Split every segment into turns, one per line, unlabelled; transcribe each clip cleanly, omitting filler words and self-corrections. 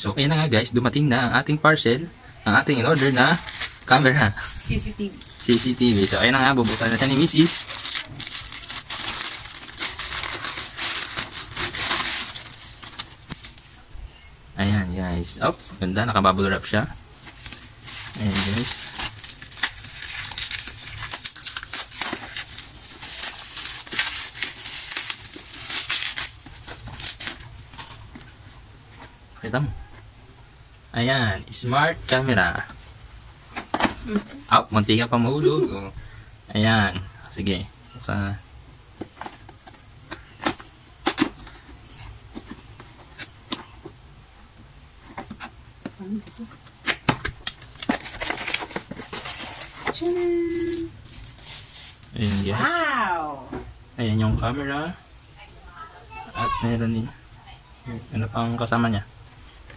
So, ayan na nga guys, dumating na ang ating parcel, ang ating in-order na camera. CCTV. So, ayan na nga, bubuksan na siya ni Mrs. Ayan guys. Oh, ganda, nakabubble wrap siya. Ayan guys. Kita mo. Ayan, smart camera. Munti ka pa mahulog. Oh. Ayan. Sige. Buksan na. Ayan guys.
Wow!
Ayan yung camera. At meron din. Ano pang kasama niya?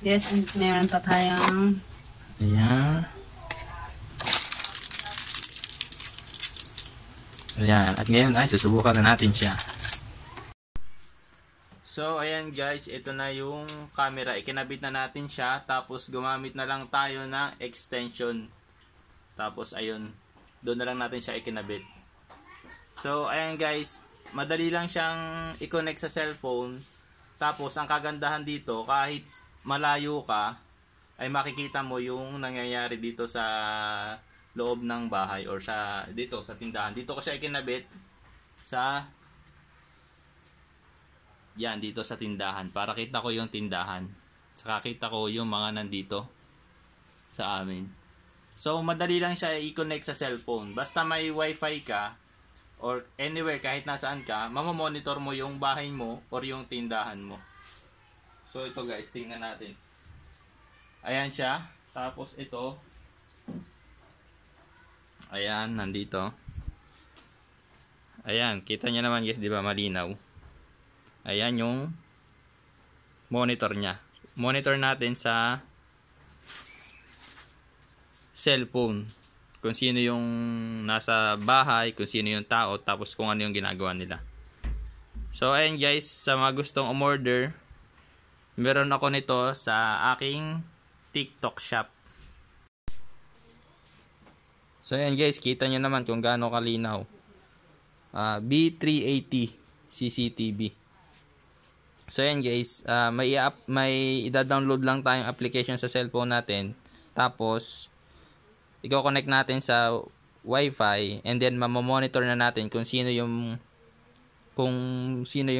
Yes, and meron pa tayong...
Ayan. Ayan. At ngayon ay susubukan na natin siya. So, ayan guys. Ito na yung camera. Ikinabit na natin siya. Tapos, gumamit na lang tayo ng extension. Tapos, ayun. Doon na lang natin siya ikinabit. So, ayan guys. Madali lang siyang i-connect sa cellphone. Tapos, ang kagandahan dito, kahit malayo ka, ay makikita mo yung nangyayari dito sa loob ng bahay or sa dito sa tindahan. Dito ko siya ikinabit sa yan dito sa tindahan para kita ko yung tindahan. Saka kita ko yung mga nandito sa amin. So madali lang siya i-connect sa cellphone. Basta may wifi ka or anywhere kahit nasaan ka, mamamonitor mo yung bahay mo or yung tindahan mo. So ito guys, tingnan natin. Ayan siya. Tapos ito. Ayan, nandito. Ayan, kita niya naman guys, di ba malinaw? Ayan yung monitor niya. Monitor natin sa cellphone. Kung sino yung nasa bahay, kung sino yung tao, tapos kung ano yung ginagawa nila. So ayan guys, sa mga gustong umorder, meron ako nito sa aking TikTok shop. So ayan guys, kita nyo naman kung gaano kalinaw. B380 CCTV. So ayan guys, may i-download lang tayong application sa cellphone natin. Tapos i-connect natin sa Wi-Fi and then mamomonitor na natin kung sino yung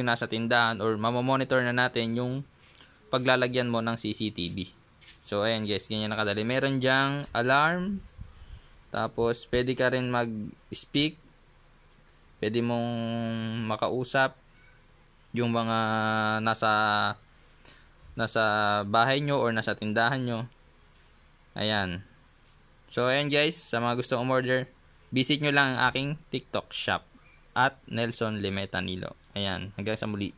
nasa tindahan or mamomonitor na natin yung paglalagyan mo ng CCTV. So ayan guys, ganyan nakadali. Meron diyang alarm. Tapos pwede ka rin mag-speak. Pwede mong makausap yung mga nasa bahay nyo or nasa tindahan nyo. Ayan. So ayan guys, sa mga gustong umorder, visit nyo lang ang aking TikTok shop at Nelson Limeta Nilo. Ayan, hanggang sa muli.